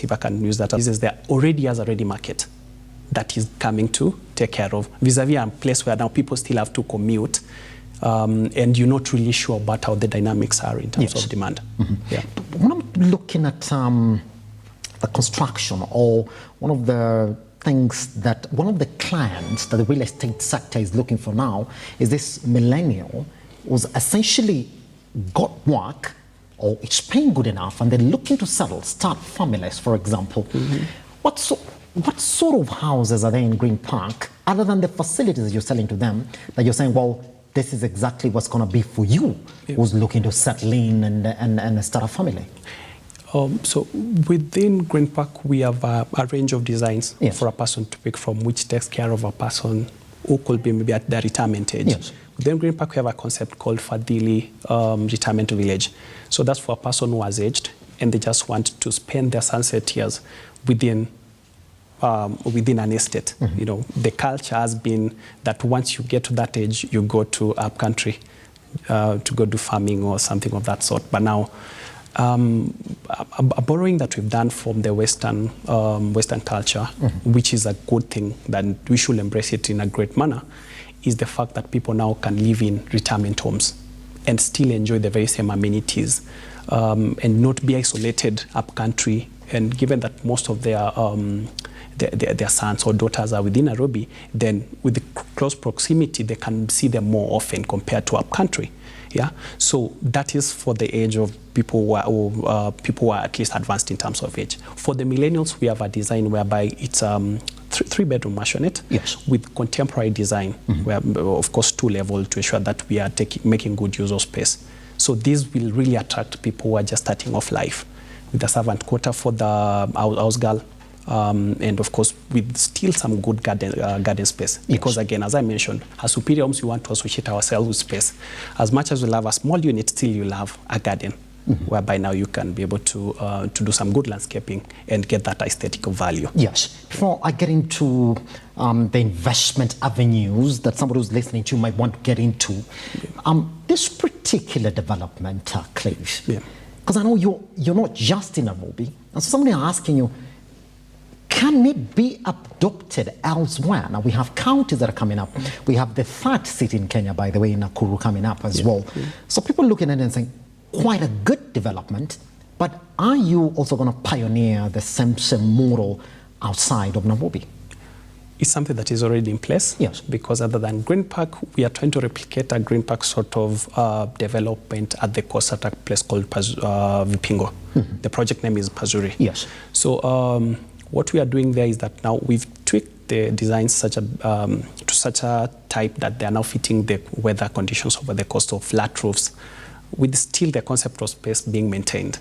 if I can use that. This is there already has a ready market that is coming to take care of, vis-a-vis a place where now people still have to commute, and you're not really sure about how the dynamics are in terms of demand. Yeah. When I'm looking at the construction, or one of the things that one of the clients that the real estate sector is looking for now is this millennial who's essentially got work or it's paying good enough and they're looking to settle, start families, for example. What sort of houses are there in Green Park, other than the facilities that you're selling to them, that you're saying, well, this is exactly what's going to be for you, who's looking to settle in and start a family? So within Green Park, we have a range of designs for a person to pick from, which takes care of a person who could be maybe at their retirement age. Within Green Park, we have a concept called Fadhili Retirement Village. So that's for a person who has aged and they just want to spend their sunset years within an estate. You know, the culture has been that once you get to that age, you go to up country to go do farming or something of that sort. But now, a borrowing that we've done from the Western culture, which is a good thing, that we should embrace it in a great manner, is the fact that people now can live in retirement homes and still enjoy the very same amenities and not be isolated up country. And given that most of their sons or daughters are within Nairobi, then with the close proximity, they can see them more often compared to up country. Yeah, so that is for the age of people who are at least advanced in terms of age. For the millennials, we have a design whereby it's three-bedroom maisonette with contemporary design, where of course 2-level, to ensure that we are making good use of space. So this will really attract people who are just starting off life, with a servant quarter for the house girl. And of course, with still some good garden space. Because again, as I mentioned, as superior homes, we want to associate ourselves with space. As much as we love a small unit, still you love a garden, whereby now you can be able to do some good landscaping and get that aesthetic value. Yes. Before I get into the investment avenues that somebody who's listening to might want to get into, this particular development, Clive, because I know you're not just in Nairobi, and so somebody asking you, can it be adopted elsewhere? Now, we have counties that are coming up. We have the third city in Kenya, by the way, in Nakuru, coming up as well. So people looking at it and saying, quite a good development, but are you also going to pioneer the same model outside of Nairobi? It's something that is already in place. Because other than Green Park, we are trying to replicate a Green Park sort of development at the coast at a place called Vipingo. The project name is Pazuri. So what we are doing there is that now we've tweaked the designs to such a type that they are now fitting the weather conditions over the coast of flat roofs, with still the concept of space being maintained.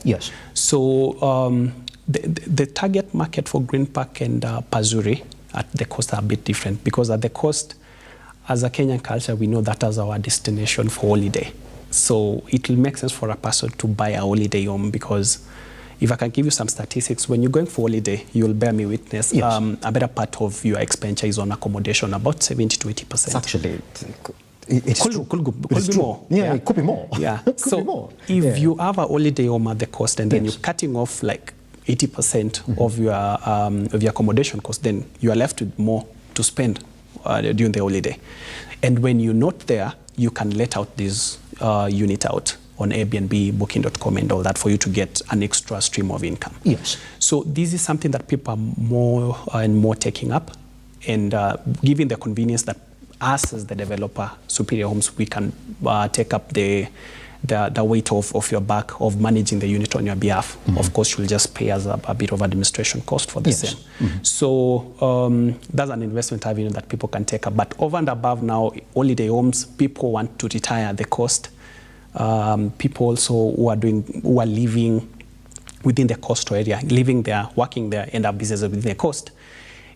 So the target market for Green Park and Pazuri at the coast are a bit different, because at the coast, as a Kenyan culture, we know that as our destination for holiday. So it will make sense for a person to buy a holiday home, because if I can give you some statistics, when you're going for holiday, you'll bear me witness, a better part of your expenditure is on accommodation, about 70 to 80%. Actually, it's true. Could be more. It could be more. So if you have a holiday home at the coast and then you're cutting off like 80% of your accommodation cost, then you are left with more to spend during the holiday. And when you're not there, you can let out this unit out on Airbnb, Booking.com and all that, for you to get an extra stream of income. So this is something that people are more and more taking up, and given the convenience that us as the developer, Superior Homes, we can take up the weight of your back of managing the unit on your behalf. Of course, you'll just pay us a bit of administration cost for the same. So that's an investment avenue that people can take up. But over and above now, holiday homes, people want to retire at the coast. People also who are living within the coastal area, living there, working there, and have businesses within the coast,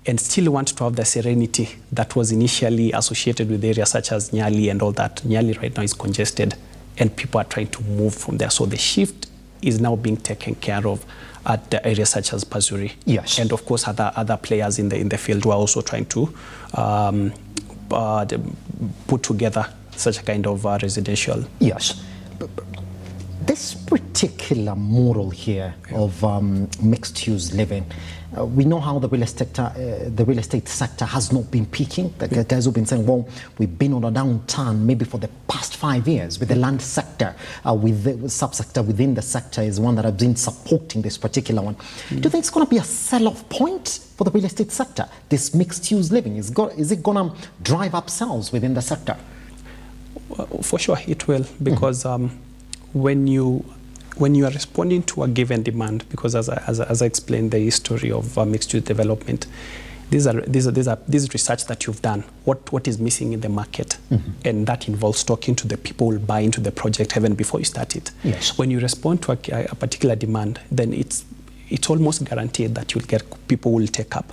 and still want to have the serenity that was initially associated with areas such as Nyali and all that. Nyali right now is congested, and people are trying to move from there. So the shift is now being taken care of at the areas such as Pazuri. And of course, other players in the field who are also trying to put together such a kind of residential. This particular model here of mixed-use living, we know how the real estate sector has not been peaking. The guys who've been saying, well, we've been on a downturn maybe for the past 5 years. With the land sector, with the subsector within the sector is one that has been supporting this particular one. Do you think it's going to be a sell-off point for the real estate sector? This mixed-use living, is it going to drive up sales within the sector? For sure, it will, because when you are responding to a given demand, because as I explained the history of mixed-use development, these is research that you've done. What is missing in the market, and that involves talking to the people who buy into the project even before you start it. Yes. When you respond to a particular demand, then it's almost guaranteed that you'll get people who will take up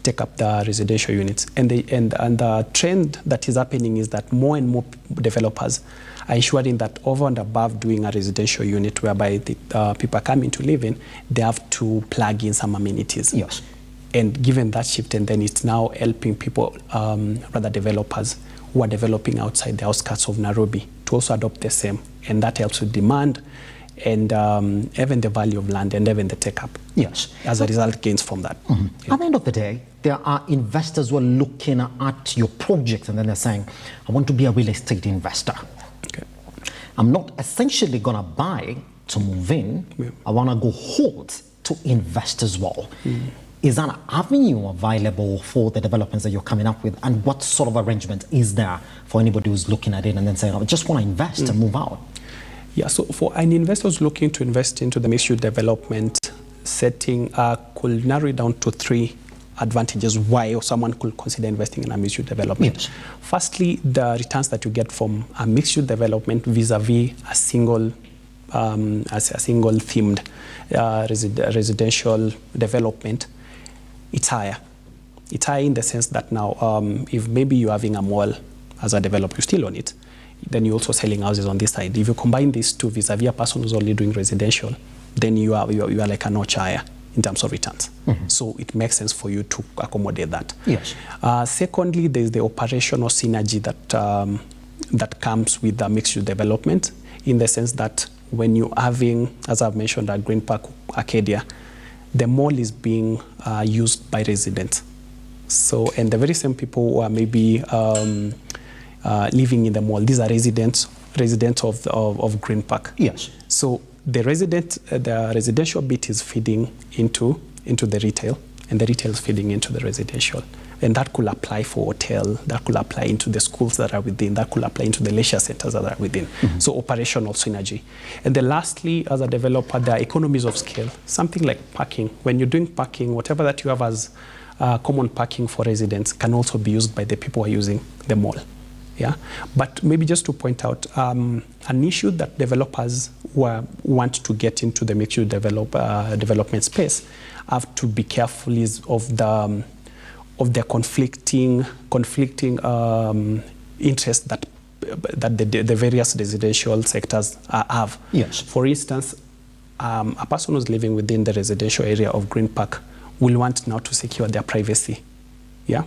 the residential units, and the trend that is happening is that more and more developers are ensuring that over and above doing a residential unit whereby the people are coming to live in, they have to plug in some amenities. Yes. And given that shift, and then it's now helping people, rather developers who are developing outside the outskirts of Nairobi to also adopt the same, and that helps with demand and even the value of land and even the take-up. Yes. As a result, gains from that. Yeah. At the end of the day, there are investors who are looking at your project and then they're saying, I want to be a real estate investor. Okay. I'm not essentially going to buy to move in. Yeah. I want to go hold to invest as well. Is that an avenue available for the developments that you're coming up with? And what sort of arrangement is there for anybody who's looking at it and then saying, I just want to invest and move out? Yeah, so for an investor who's looking to invest into the mixed-use development setting, could narrow it down to 3 advantages why someone could consider investing in a mixed-use development. Yes. Firstly, the returns that you get from a mixed-use development vis-a-vis a single themed residential development, it's higher. It's higher in the sense that now, if maybe you're having a mall as a developer, you still own it, then you're also selling houses on this side. If you combine these two vis-a-vis a person who's only doing residential, then you are like a notch higher in terms of returns. So it makes sense for you to accommodate that. Yes. Secondly, there's the operational synergy that comes with the mixed-use development, in the sense that when you're having, as I've mentioned, at Green Park Arcadia, the mall is being used by residents. So, and the very same people who are maybe living in the mall, these are residents of Green Park. Yes. So the residential bit is feeding into the retail, and the retail is feeding into the residential. And that could apply for hotel, that could apply into the schools that are within, that could apply into the leisure centers that are within. So operational synergy. And then lastly, as a developer, there are economies of scale. Something like parking. When you're doing parking, whatever that you have as common parking for residents can also be used by the people who are using the mall. Yeah, but maybe just to point out, an issue that developers who want to get into the mixed-use development space have to be careful is of the conflicting interests that the various residential sectors have. Yes. For instance, a person who's living within the residential area of Green Park will want now to secure their privacy. Yeah.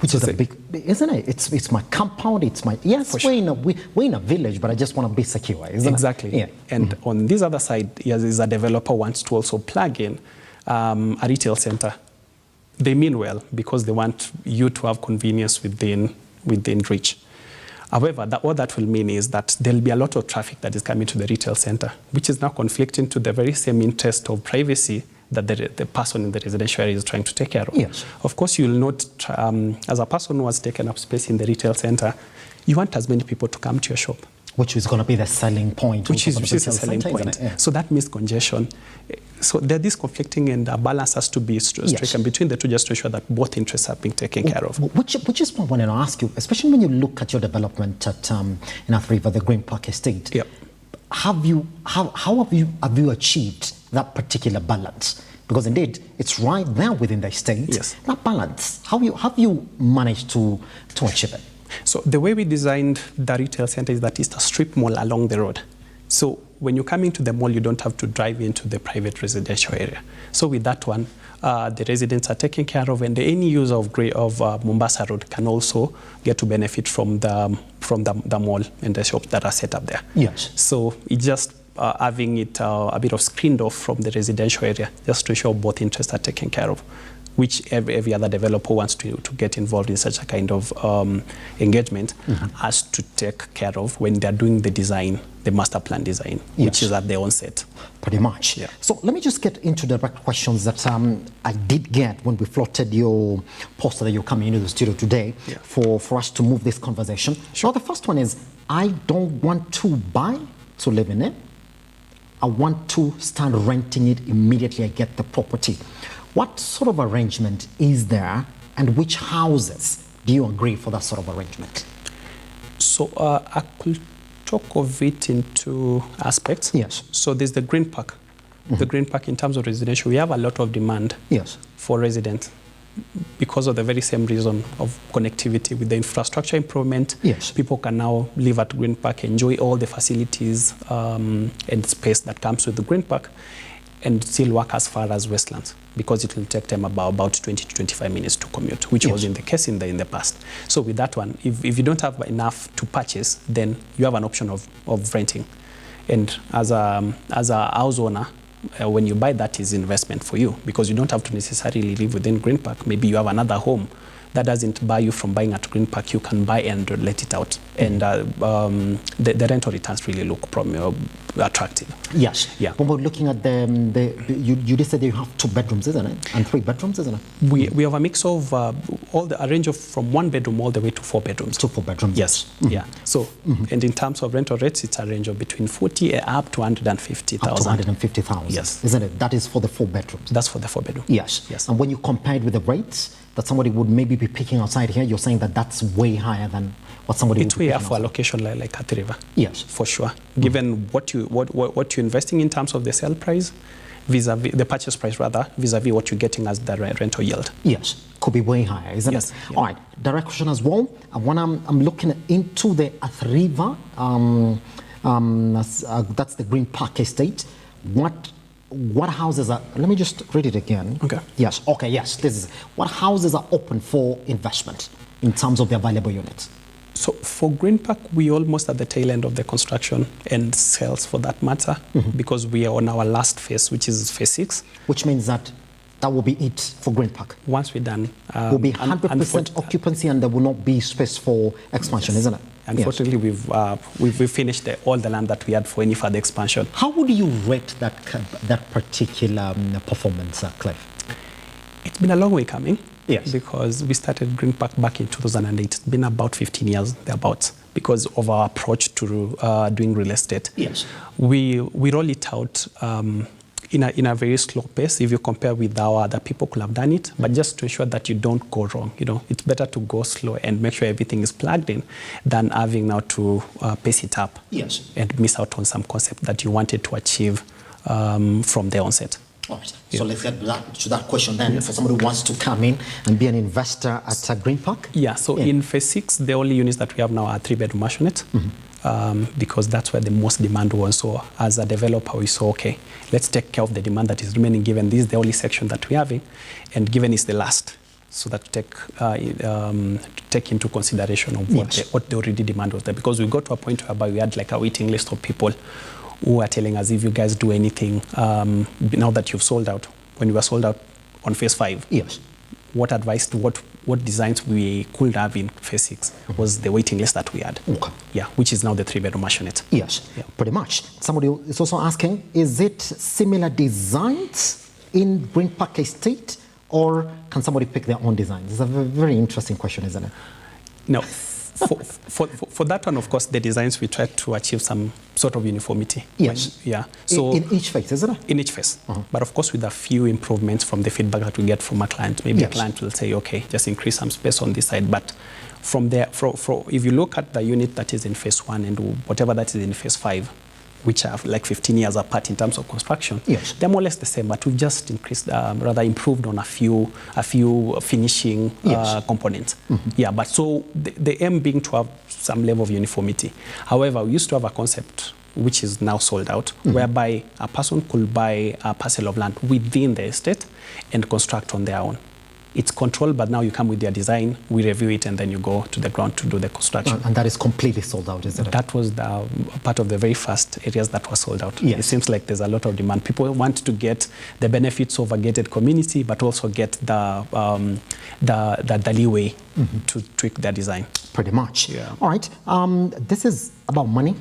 Which is a big, isn't it? It's my compound, it's my, yes, we're in a village, but I just want to be secure, isn't it? Exactly. Yeah. And on this other side, yes, is a developer wants to also plug in a retail center. They mean well, because they want you to have convenience within reach. However, what that will mean is that there'll be a lot of traffic that is coming to the retail center, which is now conflicting to the very same interest of privacy that the person in the residential area is trying to take care of. Yes. Of course, you'll note, as a person who has taken up space in the retail center, you want as many people to come to your shop. Which is going to be the selling point. Which is a selling point. Yeah. So that means congestion. So there is conflicting, and a balance has to be stricken between the two, just to ensure that both interests are being taken care of. Which is what I wanted to ask you, especially when you look at your development at in Athi River, the Green Park Estate. Yep. How have you achieved that particular balance? Because indeed, it's right there within the estate. Yes. That balance, how have you managed to achieve it? So the way we designed the retail center is that it's a strip mall along the road. So when you come into the mall, you don't have to drive into the private residential area. So with that one, the residents are taken care of, and any user of Mombasa Road can also get to benefit from the mall and the shops that are set up there. Yes. So it just having it a bit of screened off from the residential area, just to ensure both interests are taken care of, which every other developer wants to get involved in such a kind of engagement has to take care of when they're doing the design, the master plan design, which is at the onset. Pretty much. Yeah. So let me just get into direct questions that I did get when we floated your poster that you're coming into the studio today for us to move this conversation. Sure. So the first one is, I don't want to buy to live in it. I want to start renting it immediately I get the property. What sort of arrangement is there, and which houses do you agree for that sort of arrangement? So I could talk of it in two aspects. Yes. So there's the Green Park. The Green Park, in terms of residential, we have a lot of demand for residents because of the very same reason of connectivity with the infrastructure improvement. Yes. People can now live at Green Park, enjoy all the facilities and space that comes with the Green Park, and still work as far as Westlands, because it will take them about 20 to 25 minutes to commute, which was in the case in the past. So with that one, if you don't have enough to purchase, then you have an option of renting. And as a house owner, when you buy, that is investment for you, because you don't have to necessarily live within Green Park. Maybe you have another home that doesn't buy you from buying at Green Park. You can buy and let it out, and the rental returns really look attractive. Yes. Yeah. When we're looking at you just said you have 2 bedrooms, isn't it? And 3 bedrooms, isn't it? We have a mix of a range of from 1 bedroom all the way to 4 bedrooms. To 4 bedrooms. Yes. Yeah. So and in terms of rental rates, it's a range of between 40 up to 150,000. Up to 150,000. Yes. Isn't it? That is for the 4 bedrooms. That's for the 4 bedroom. Yes. Yes. And when you compare it with the rates that somebody would maybe be picking outside here, you're saying that that's way higher than what somebody would be picking outside. It's way higher for a location like Athi River. Yes. For sure. Given what you're investing in terms of the sale price, vis-a-vis the purchase price rather, vis-a-vis what you're getting as the rental yield. Yes. Could be way higher, isn't it? Yeah. All right. Direct question as well. And when I'm looking into the Athi River, that's the Green Park Estate. What houses are, let me just read it again. Okay. Yes, okay, yes. This is, what houses are open for investment in terms of the available units? So for Green Park, we almost at the tail end of the construction and sales for that matter, because we are on our last phase, which is phase 6. Which means that will be it for Green Park? Once we're done. Will be 100% occupancy, and there will not be space for expansion, isn't it? Unfortunately, we've finished all the land that we had for any further expansion. How would you rate that particular performance, Clive? It's been a long way coming. Yes. Because we started Green Park back in 2008. It's been about 15 years, thereabouts, because of our approach to doing real estate. Yes. We roll it out in a very slow pace if you compare with how other people could have done it, but just to ensure that you don't go wrong. It's better to go slow and make sure everything is plugged in than having now to pace it up. Yes. And miss out on some concept that you wanted to achieve from the onset. All right. So let's get to that question then. For somebody who wants to come in and be an investor at Green Park? Yeah, so in phase 6, the only units that we have now are 3-bedroom maisonette, because that's where the most demand was. So as a developer, we saw, okay, let's take care of the demand that is remaining, given this is the only section that we have in, and given it's the last. So that to take into consideration of what the already demand was there. Because we got to a point whereby we had like a waiting list of people who are telling us, if you guys do anything, now that you've sold out, when you were sold out on phase 5, yes, what advice, what designs we could have in phase 6 was the waiting list that we had. Okay. Yeah, which is now the 3-bedroom maisonette. Yes, pretty much. Somebody is also asking, is it similar designs in Green Park Estate, or can somebody pick their own designs? It's a very interesting question, isn't it? No. For that one, of course, the designs, we try to achieve some sort of uniformity. Yes. So in each phase, isn't it? In each phase. But of course, with a few improvements from the feedback that we get from a client. Maybe a client will say, okay, just increase some space on this side. But from there, if you look at the unit that is in phase 1 and whatever that is in phase 5, which are like 15 years apart in terms of construction, they're more or less the same, but we've just increased, rather improved on a few finishing components. Yeah, but so the aim being to have some level of uniformity. However, we used to have a concept which is now sold out, whereby a person could buy a parcel of land within the estate and construct on their own. It's controlled, but now you come with your design, we review it, and then you go to the ground to do the construction. And that is completely sold out, is it? That was the part of the very first areas that were sold out. Yes. It seems like there's a lot of demand. People want to get the benefits of a gated community, but also get the leeway to tweak their design. Pretty much. Yeah. All right. This is about money.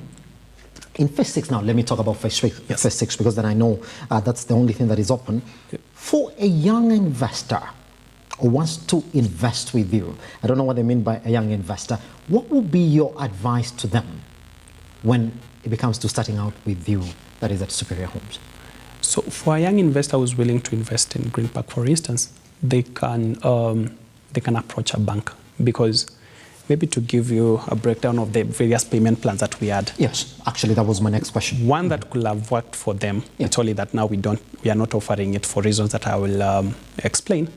In phase 6 now, let me talk about phase 6, because then I know that's the only thing that is open. Yep. For a young investor who wants to invest with you, I don't know what they mean by a young investor, what would be your advice to them when it comes to starting out with you, that is at Superior Homes? So for a young investor who's willing to invest in Green Park, for instance, they can approach a bank, because maybe to give you a breakdown of the various payment plans that we had. Yes, actually that was my next question. One that could have worked for them, it's only that now we are not offering it for reasons that I will explain,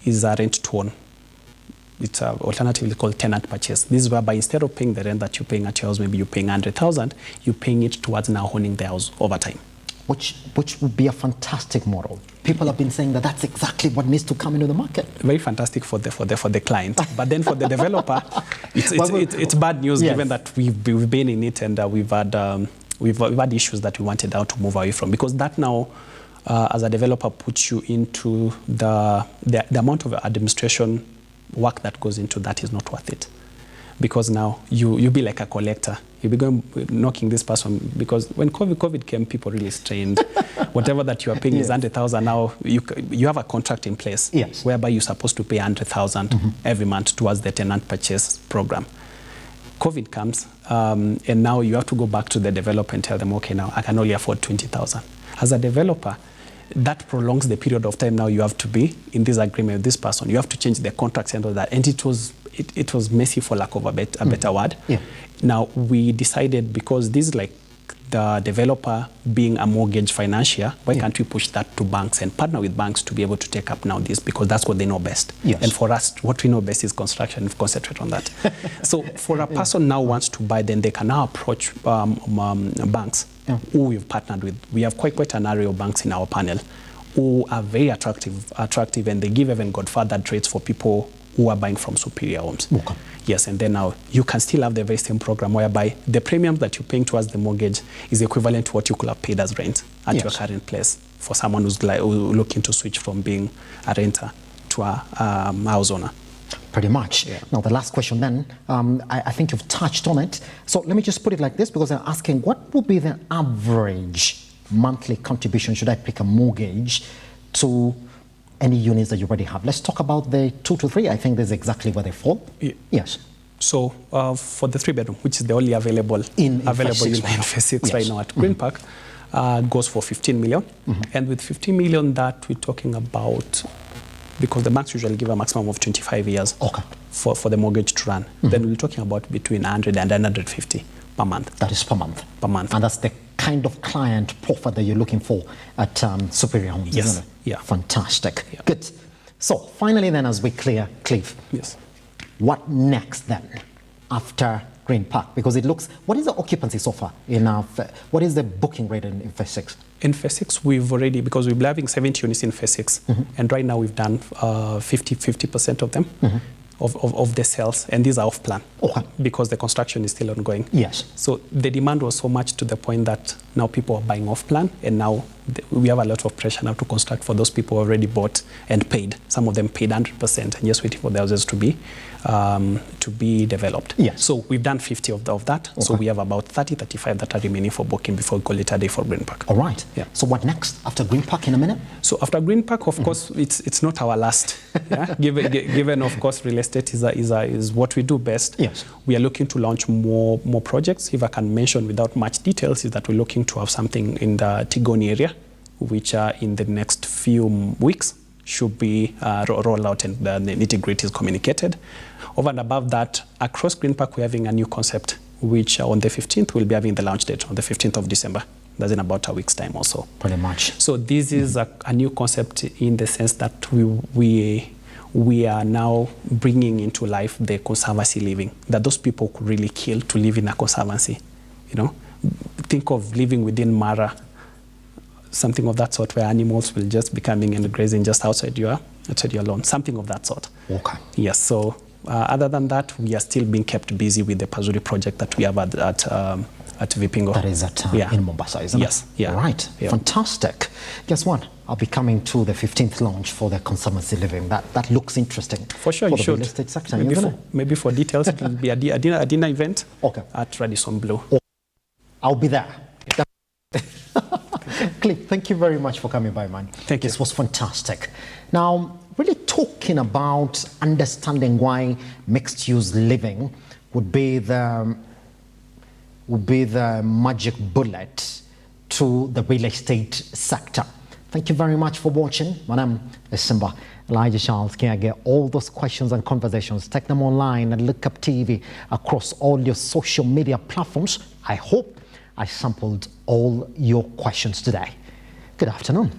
is a rent to own. It's alternatively called tenant purchase. This is whereby instead of paying the rent that you're paying at your house, maybe you're paying 100,000, you're paying it towards now owning the house over time. Which would be a fantastic model. People have been saying that that's exactly what needs to come into the market. Very fantastic for the client, but then for the developer, it's bad news, given that we've been in it, and we've had issues that we wanted now to move away from, because that now, as a developer, puts you into the amount of administration work that goes into that is not worth it. Because now you'll be like a collector. You'll be going knocking this person, because when COVID came, people really strained. Whatever that you are paying is 100,000 now. You have a contract in place whereby you're supposed to pay 100,000 every month towards the tenant purchase program. COVID comes, and now you have to go back to the developer and tell them, okay, now I can only afford 20,000. As a developer, that prolongs the period of time now you have to be in this agreement with this person. You have to change the contracts and all that. And it was messy, for lack of a better word. Now, we decided, because this is like the developer being a mortgage financier, why can't we push that to banks and partner with banks to be able to take up now this, because that's what they know best. And for us, what we know best is construction. We concentrate on that. So for a person now wants to buy, then they can now approach banks who we've partnered with. We have quite an array of banks in our panel who are very attractive, and they give even godfathered rates for people who are buying from Superior Homes. Yes, and then now you can still have the very same program whereby the premium that you're paying towards the mortgage is equivalent to what you could have paid as rent at your current place, for someone who's looking to switch from being a renter to a house owner. Pretty much. Now, the last question then, I think you've touched on it. So let me just put it like this, because I'm asking, what would be the average monthly contribution, should I pick a mortgage, to any units that you already have? Let's talk about the 2 to 3. I think that's exactly where they fall. Yes. So for the 3-bedroom, which is the only available in phase 6 right now at Green Park, goes for 15 million. And with 15 million, that we're talking about, because the banks usually give a maximum of 25 years for the mortgage to run, then we're talking about between 100 and 150 per month. That is per month? Per month. And that's the kind of client profile that you're looking for at Superior Homes, isn't it? Yeah. Fantastic. Good. So finally then, as we clear, Clive, what next then after Green Park? Because it looks, what is the occupancy so far? What is the booking rate in phase 6? In phase 6, we've already, because we've been having 70 units in phase 6, and right now we've done 50% of them. Of the sales, and these are off plan because the construction is still ongoing. So the demand was so much to the point that now people are buying off plan, and now we have a lot of pressure now to construct for those people who already bought and paid. Some of them paid 100% and just waiting for the houses to be developed. So we've done 50 of that. So we have about 35 that are remaining for booking before we call it a day for Green Park. All right. So what next after Green Park in a minute? So after Green Park, of course, it's not our last. Given of course real estate is what we do best. We are looking to launch more projects. If I can mention without much details, is that we're looking to have something in the Tigoni area, which in the next few weeks should be rolled out, and the nitty-gritty is communicated. Over and above that, across Green Park, we're having a new concept, which on the 15th, we'll be having the launch date on the 15th of December. That's in about a week's time also. Pretty much. So this is a new concept in the sense that we are now bringing into life the conservancy living, that those people could really kill to live in a conservancy. Think of living within Mara, something of that sort, where animals will just be coming and grazing just outside your your loan, something of that sort. Okay. Yes, so other than that, we are still being kept busy with the Pazuri project that we have at Vipingo. That is in Mombasa, isn't it? Yes. Yeah. Right. Yeah. Fantastic. Guess what? I'll be coming to the 15th launch for the conservancy living. That looks interesting. For sure, for you the should. Real estate sector. Maybe for details, it will be a dinner event at Radisson Blue. I'll be there. Cliff, thank you very much for coming by, man. Thank you. This was fantastic. Now, really talking about understanding why mixed-use living would be the magic bullet to the real estate sector. Thank you very much for watching. My name is Simba Elijah Charles. Can I get all those questions and conversations? Take them online at Lookuptv across all your social media platforms. I hope I sampled all your questions today. Good afternoon.